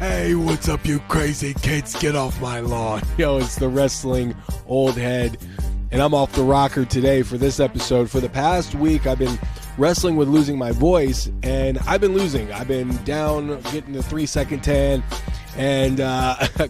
Hey, what's up, you crazy kids? Get off my lawn. Yo, it's the Wrestling Old Head, and I'm off the rocker today for this episode. For the past week, I've been wrestling with losing my voice, and I've been losing. I've been down, getting the 3-second tan, and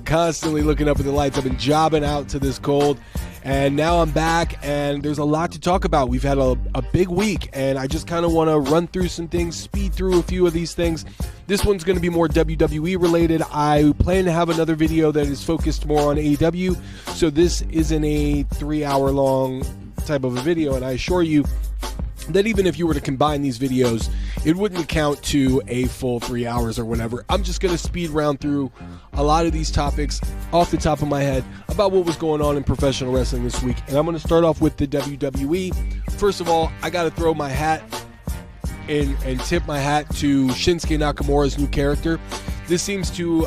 constantly looking up at the lights. I've been jobbing out to this cold, and now I'm back, and there's a lot to talk about. We've had a big week, and I just kind of want to run through some things, speed through a few of these things. This one's going to be more WWE related. I plan to have another video that is focused more on AEW, so this isn't a 3-hour long type of a video, and I assure you that even if you were to combine these videos, it wouldn't account to a full 3 hours or whatever. I'm just going to speed round through a lot of these topics off the top of my head about what was going on in professional wrestling this week. And I'm going to start off with the WWE. First of all, I got to throw my hat in and tip my hat to Shinsuke Nakamura's new character. This seems to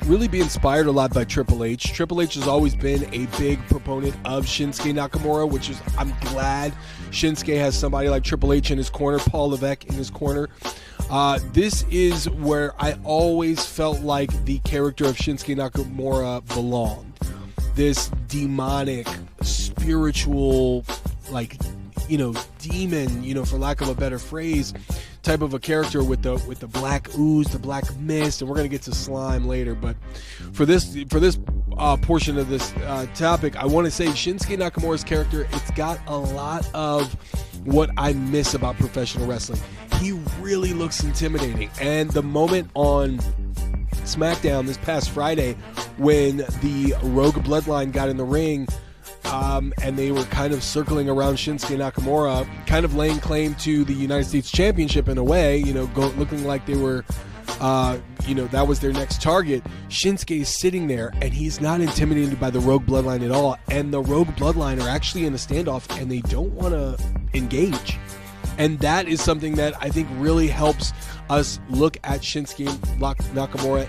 really be inspired a lot by Triple H. Triple H has always been a big proponent of Shinsuke Nakamura, which is, I'm glad Shinsuke has somebody like Triple H in his corner, Paul Levesque in his corner. This is where I always felt like the character of Shinsuke Nakamura belonged. This demonic, spiritual, demon, for lack of a better phrase, type of a character with the black ooze, the black mist, and we're gonna get to slime later. But for this portion of this topic, I want to say Shinsuke Nakamura's character, it's got a lot of what I miss about professional wrestling. He really looks intimidating, and the moment on SmackDown this past Friday when the Rogue Bloodline got in the ring, and they were kind of circling around Shinsuke Nakamura, kind of laying claim to the United States Championship in a way, looking like they were, that was their next target. Shinsuke is sitting there, and he's not intimidated by the Rogue Bloodline at all, and the Rogue Bloodline are actually in a standoff, and they don't want to engage. And that is something that I think really helps us look at Shinsuke Nakamura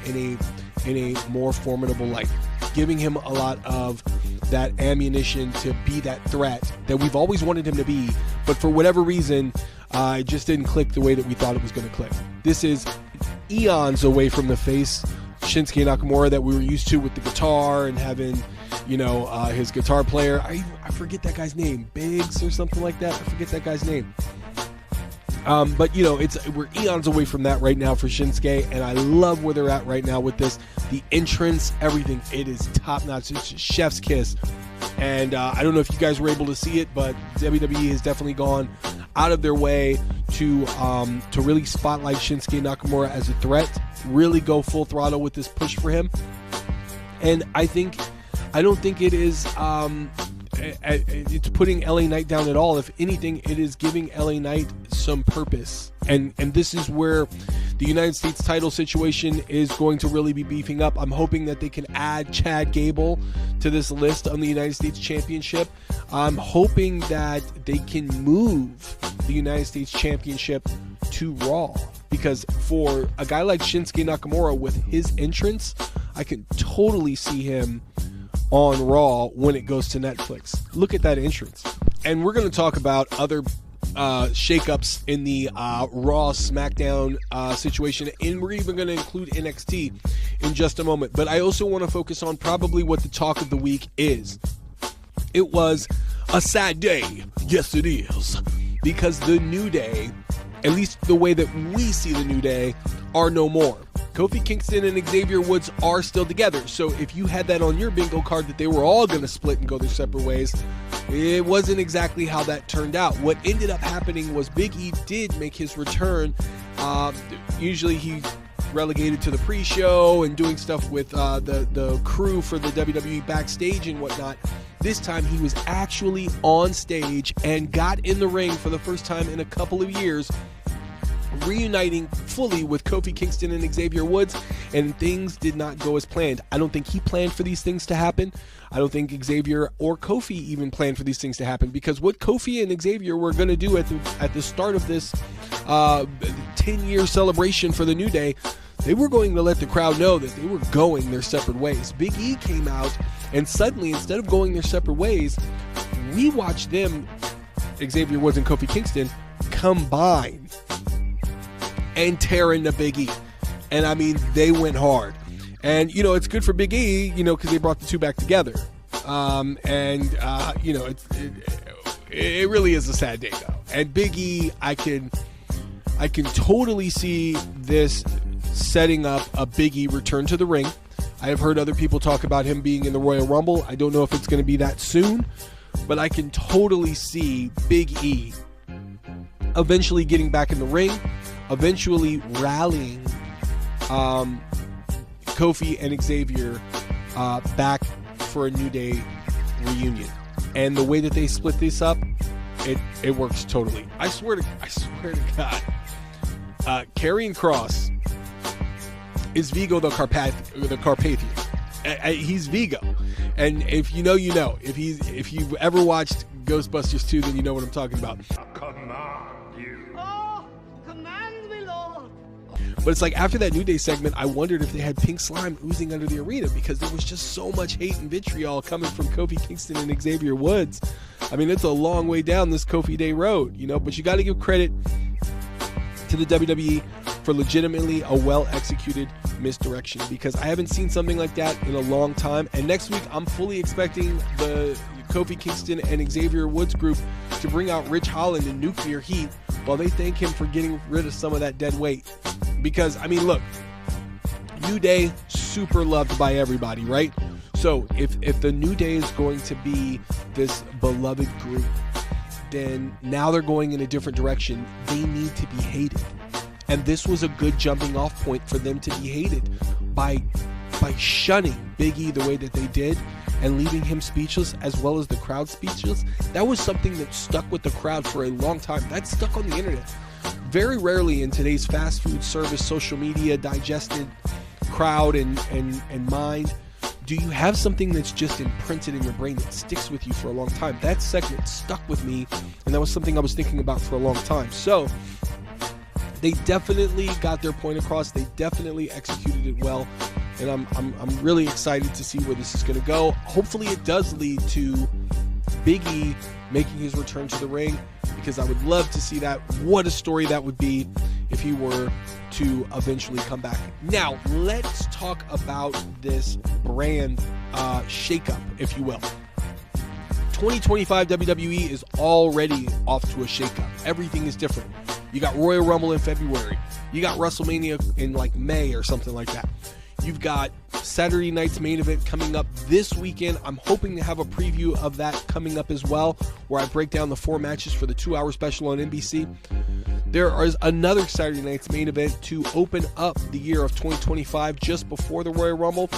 in a more formidable light, giving him a lot of that ammunition to be that threat that we've always wanted him to be, but for whatever reason, it just didn't click the way that we thought it was going to click. This is eons away from the face Shinsuke Nakamura that we were used to with the guitar and having, his guitar player. I forget that guy's name, Biggs or something like that. I forget that guy's name. But we're eons away from that right now for Shinsuke, and I love where they're at right now with this. The entrance, everything, it is top notch. It's just chef's kiss. And I don't know if you guys were able to see it, but WWE has definitely gone out of their way to really spotlight Shinsuke Nakamura as a threat, really go full throttle with this push for him. And I don't think it is it's putting LA Knight down at all. If anything, it is giving LA Knight some purpose, and this is where the United States title situation is going to really be beefing up. I'm hoping that they can add Chad Gable to this list on the United States Championship. I'm hoping that they can move the United States Championship to Raw, because for a guy like Shinsuke Nakamura with his entrance, I can totally see him on Raw when it goes to Netflix. Look at that entrance. And we're going to talk about other shakeups in the Raw SmackDown situation, and we're even going to include NXT in just a moment. But I also want to focus on probably what the talk of the week is. It was a sad day. Yes, it is. Because the New Day, at least the way that we see the New Day, are no more. Kofi Kingston and Xavier Woods are still together. So if you had that on your bingo card that they were all going to split and go their separate ways, it wasn't exactly how that turned out. What ended up happening was Big E did make his return. Usually he's relegated to the pre-show and doing stuff with the crew for the WWE backstage and whatnot. This time he was actually on stage and got in the ring for the first time in a couple of years, reuniting fully with Kofi Kingston and Xavier Woods, and things did not go as planned. I don't think he planned for these things to happen. I don't think Xavier or Kofi even planned for these things to happen, because what Kofi and Xavier were going to do at the start of this 10-year celebration for the New Day, they were going to let the crowd know that they were going their separate ways. Big E came out, and suddenly, instead of going their separate ways, we watched them, Xavier Woods and Kofi Kingston, combine and tear into Big E. And I mean, they went hard. And, you know, it's good for Big E, you know, because they brought the two back together. You know, it really is a sad day, though. And Big E, I can totally see this setting up a Big E return to the ring. I have heard other people talk about him being in the Royal Rumble. I don't know if it's going to be that soon, but I can totally see Big E eventually getting back in the ring, eventually rallying Kofi and Xavier back for a New Day reunion. And the way that they split this up, it works totally. I swear to God, Karrion Kross is Vigo the Carpathian. He's Vigo, and if you know, you know. If you've ever watched Ghostbusters 2, then you know what I'm talking about. But it's like after that New Day segment, I wondered if they had pink slime oozing under the arena because there was just so much hate and vitriol coming from Kofi Kingston and Xavier Woods. I mean, it's a long way down this Kofi Day road, you know, but you got to give credit to the WWE for legitimately a well-executed misdirection, because I haven't seen something like that in a long time. And next week, I'm fully expecting the Kofi Kingston and Xavier Woods group to bring out Rich Holland in nuclear heat while they thank him for getting rid of some of that dead weight. Because, I mean, look, New Day, super loved by everybody, right? So if the New Day is going to be this beloved group, then now they're going in a different direction. They need to be hated. And this was a good jumping off point for them to be hated by shunning Big E the way that they did and leaving him speechless, as well as the crowd speechless. That was something that stuck with the crowd for a long time. That stuck on the internet. Very rarely in today's fast food service, social media, digested crowd and mind, do you have something that's just imprinted in your brain that sticks with you for a long time. That segment stuck with me, and that was something I was thinking about for a long time. So they definitely got their point across. They definitely executed it well, and I'm really excited to see where this is going to go. Hopefully it does lead to Big E making his return to the ring, because I would love to see that. What a story that would be if he were to eventually come back. Now, let's talk about this brand shakeup, if you will. 2025 WWE is already off to a shakeup. Everything is different. You got Royal Rumble in February. You got WrestleMania in like May or something like that. You've got Saturday night's main event coming up this weekend. I'm hoping to have a preview of that coming up as well, where I break down the 4 matches for the 2-hour special on NBC. There is another Saturday night's main event to open up the year of 2025 just before the Royal Rumble.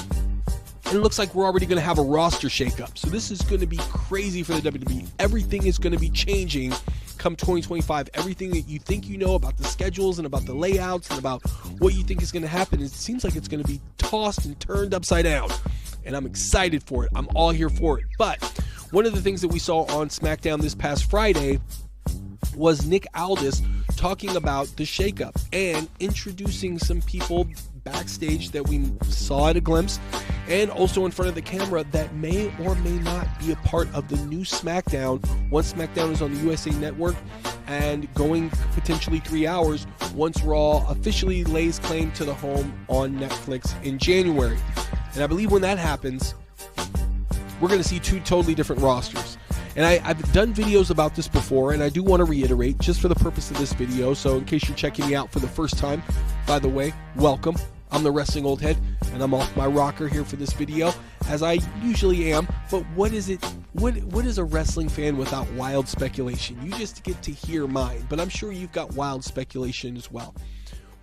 And it looks like we're already going to have a roster shakeup. So this is going to be crazy for the WWE. Everything is going to be changing come 2025. Everything that you think you know about the schedules and about the layouts and about what you think is going to happen, it seems like it's going to be tossed and turned upside down. And I'm excited for it. I'm all here for it. But one of the things that we saw on SmackDown this past Friday was Nick Aldis talking about the shakeup and introducing some people backstage that we saw at a glimpse, and also in front of the camera, that may or may not be a part of the new SmackDown once SmackDown is on the USA Network and going potentially 3 hours once Raw officially lays claim to the home on Netflix in January. And I believe when that happens, we're going to see 2 totally different rosters. And I've done videos about this before, and I do want to reiterate just for the purpose of this video. So in case you're checking me out for the first time, by the way, welcome. I'm the Wrestling Old Head, and I'm off my rocker here for this video, as I usually am. But what is it? What is a wrestling fan without wild speculation? You just get to hear mine, but I'm sure you've got wild speculation as well.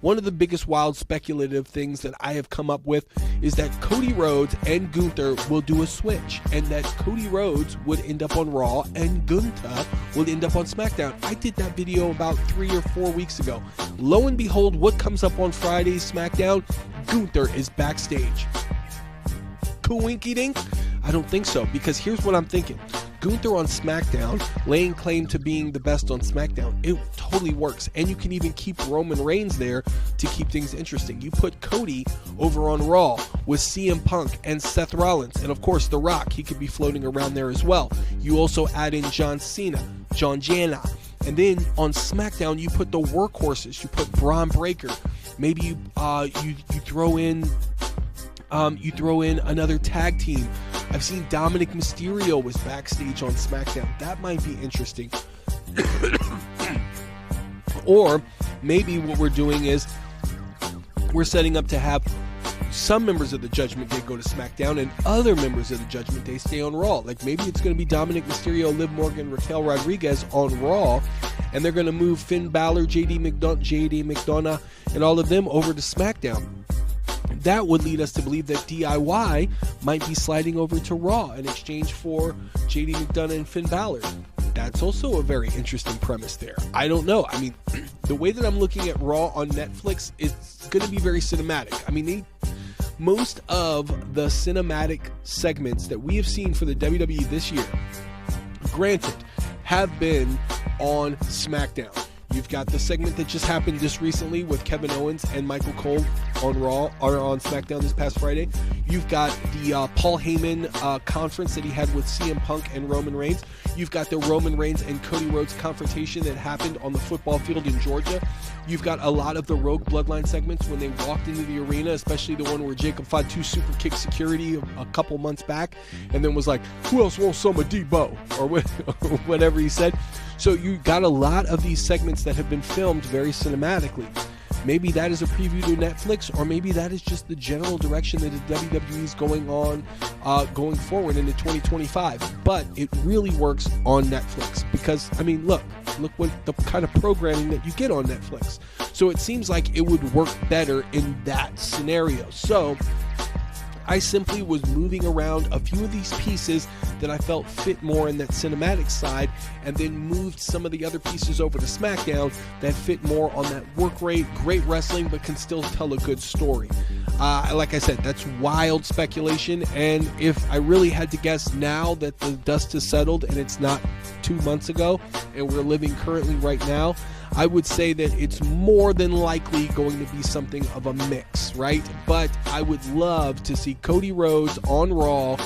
One of the biggest wild speculative things that I have come up with is that Cody Rhodes and Gunther will do a switch, and that Cody Rhodes would end up on Raw and Gunther will end up on SmackDown. I did that video about 3 or 4 weeks ago. Lo and behold, what comes up on Friday's SmackDown? Gunther is backstage. Coinky dink? I don't think so, because here's what I'm thinking. Gunther on SmackDown, laying claim to being the best on SmackDown. It totally works. And you can even keep Roman Reigns there to keep things interesting. You put Cody over on Raw with CM Punk and Seth Rollins. And of course, The Rock, he could be floating around there as well. You also add in John Cena, John Jana. And then on SmackDown, you put the workhorses. You put Braun Breaker Maybe you throw in another tag team. I've seen Dominic Mysterio was backstage on SmackDown. That might be interesting. Or maybe what we're doing is we're setting up to have some members of the Judgment Day go to SmackDown and other members of the Judgment Day stay on Raw. Like maybe it's going to be Dominic Mysterio, Liv Morgan, Raquel Rodriguez on Raw, and they're going to move Finn Balor, JD McDonough, and all of them over to SmackDown. That would lead us to believe that DIY might be sliding over to Raw in exchange for JD McDonough and Finn Balor. That's also a very interesting premise there. I don't know. I mean, the way that I'm looking at Raw on Netflix is going to be very cinematic. I mean, most of the cinematic segments that we have seen for the WWE this year, granted, have been on SmackDown. You've got the segment that just happened just recently with Kevin Owens and Michael Cole on Raw or on SmackDown this past Friday. You've got the Paul Heyman conference that he had with CM Punk and Roman Reigns. You've got the Roman Reigns and Cody Rhodes confrontation that happened on the football field in Georgia. You've got a lot of the Rogue Bloodline segments when they walked into the arena, especially the one where Jacob Fatu super kicked security a couple months back and then was like, who else wants some of Debo? Or whatever he said. So you got a lot of these segments that have been filmed very cinematically. Maybe that is a preview to Netflix, or maybe that is just the general direction that the WWE is going on going forward into 2025. But it really works on Netflix because, I mean, look what the kind of programming that you get on Netflix. So it seems like it would work better in that scenario. So I simply was moving around a few of these pieces that I felt fit more in that cinematic side, and then moved some of the other pieces over to SmackDown that fit more on that work rate, great wrestling, but can still tell a good story. Like I said, that's wild speculation, and if I really had to guess now that the dust has settled and it's not 2 months ago and we're living currently right now, I would say that it's more than likely going to be something of a mix, right? But I would love to see Cody Rhodes on Raw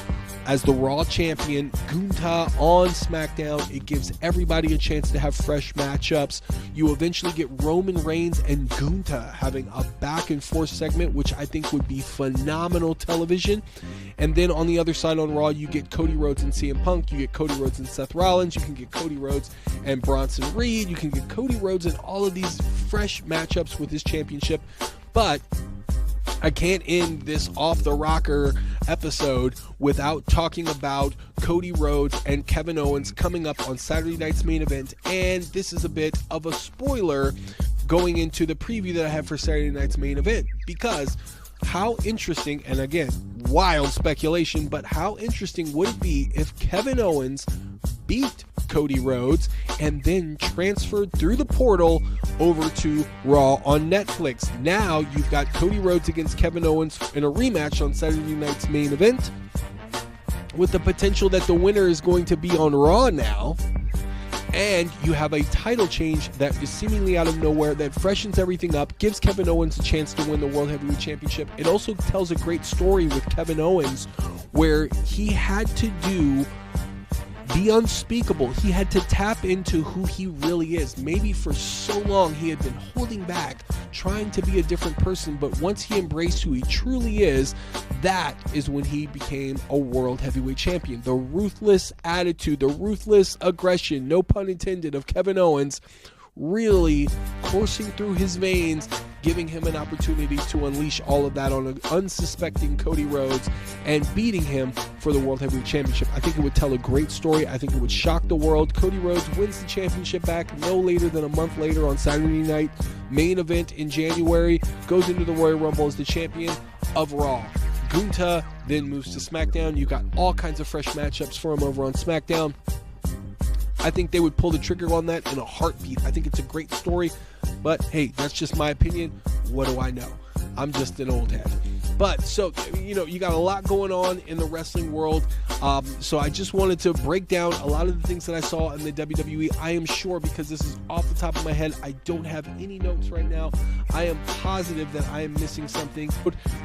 as the Raw champion, Gunther on SmackDown. It gives everybody a chance to have fresh matchups. You eventually get Roman Reigns and Gunther having a back and forth segment, which I think would be phenomenal television. And then on the other side on Raw, you get Cody Rhodes and CM Punk. You get Cody Rhodes and Seth Rollins. You can get Cody Rhodes and Bronson Reed. You can get Cody Rhodes in all of these fresh matchups with his championship. But I can't end this off the rocker episode without talking about Cody Rhodes and Kevin Owens coming up on Saturday night's main event. And this is a bit of a spoiler going into the preview that I have for Saturday night's main event, because how interesting, and again, wild speculation, but how interesting would it be if Kevin Owens beat Cody Rhodes and then transferred through the portal over to Raw on Netflix? Now you've got Cody Rhodes against Kevin Owens in a rematch on Saturday night's main event, with the potential that the winner is going to be on Raw now. And you have a title change that is seemingly out of nowhere that freshens everything up, gives Kevin Owens a chance to win the World Heavyweight Championship. It also tells a great story with Kevin Owens where he had to do the unspeakable. He had to tap into who he really is. Maybe for so long he had been holding back, trying to be a different person, but once he embraced who he truly is, that is when he became a World Heavyweight Champion. The ruthless attitude, the ruthless aggression, no pun intended, of Kevin Owens really coursing through his veins, giving him an opportunity to unleash all of that on an unsuspecting Cody Rhodes and beating him for the World Heavyweight Championship. I think it would tell a great story. I think it would shock the world. Cody Rhodes wins the championship back no later than a month later on Saturday night. Main event in January, goes into the Royal Rumble as the champion of Raw. Gunther then moves to SmackDown. You got all kinds of fresh matchups for him over on SmackDown. I think they would pull the trigger on that in a heartbeat. I think it's a great story, but hey, that's just my opinion. What do I know? I'm just an old head. But so, you got a lot going on in the wrestling world. So I just wanted to break down a lot of the things that I saw in the WWE. I am sure, because this is off the top of my head, I don't have any notes right now. I am positive that I am missing something.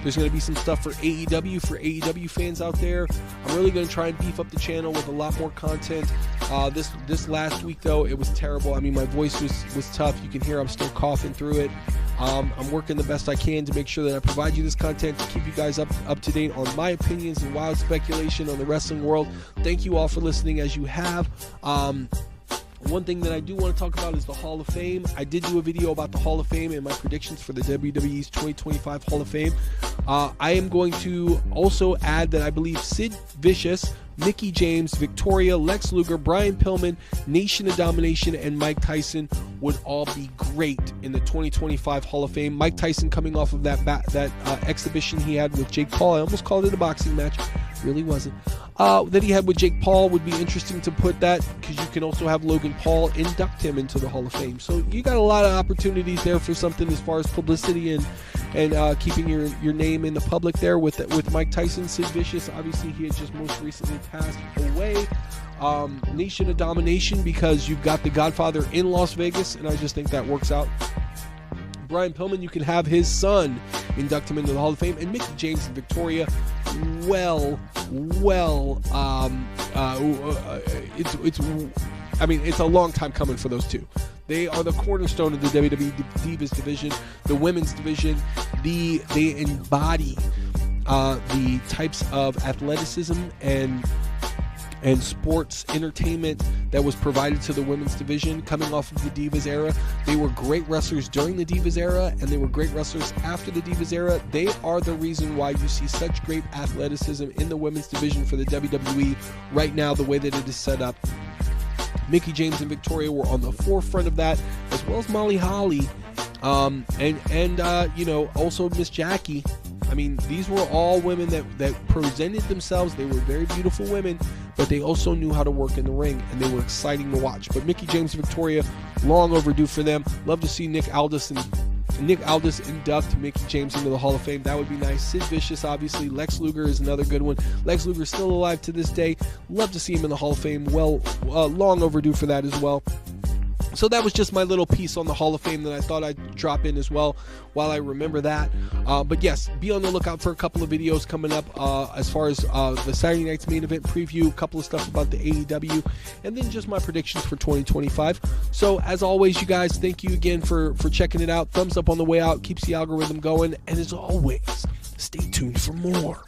There's going to be some stuff for AEW fans out there. I'm really going to try and beef up the channel with a lot more content. This last week, though, it was terrible. I mean, my voice was tough. You can hear I'm still coughing through it. I'm working the best I can to make sure that I provide you this content to keep you guys up to date on my opinions and wild speculation on the wrestling world. Thank you all for listening as you have. One thing that I do want to talk about is the Hall of Fame. I did do a video about the Hall of Fame and my predictions for the WWE's 2025 Hall of Fame. I am going to also add that I believe Sid Vicious, Mickie James, Victoria, Lex Luger, Brian Pillman, Nation of Domination, and Mike Tyson would all be great in the 2025 Hall of Fame. Mike Tyson coming off of that exhibition he had with Jake Paul. I almost called it a boxing match. Really wasn't. That he had with Jake Paul would be interesting to put that, because you can also have Logan Paul induct him into the Hall of Fame. So you got a lot of opportunities there for something as far as publicity and keeping your name in the public there with Mike Tyson. Sid Vicious, obviously he had just most recently passed away. Nation of Domination, because you've got the Godfather in Las Vegas, and I just think that works out. Brian Pillman, you can have his son induct him into the Hall of Fame, and Mickie James and Victoria. It's a long time coming for those two. They are the cornerstone of the WWE Divas division, the women's division. They embody the types of athleticism and sports entertainment that was provided to the women's division coming off of the Divas era. They were great wrestlers during the Divas era, and they were great wrestlers after the Divas era. They are the reason why you see such great athleticism in the women's division for the WWE right now, the way that it is set up. Mickie James and Victoria were on the forefront of that, as well as Molly Holly, also Miss Jackie. I mean, these were all women that presented themselves. They were very beautiful women, but they also knew how to work in the ring, and they were exciting to watch. But Mickie James and Victoria, long overdue for them. Love to see Nick Aldis induct Mickie James into the Hall of Fame. That would be nice. Sid Vicious, obviously. Lex Luger is another good one. Lex Luger is still alive to this day. Love to see him in the Hall of Fame. Long overdue for that as well. So that was just my little piece on the Hall of Fame that I thought I'd drop in as well while I remember that. But yes, be on the lookout for a couple of videos coming up as far as the Saturday night's main event preview, a couple of stuff about the AEW, and then just my predictions for 2025. So as always, you guys, thank you again for checking it out. Thumbs up on the way out, keeps the algorithm going. And as always, stay tuned for more.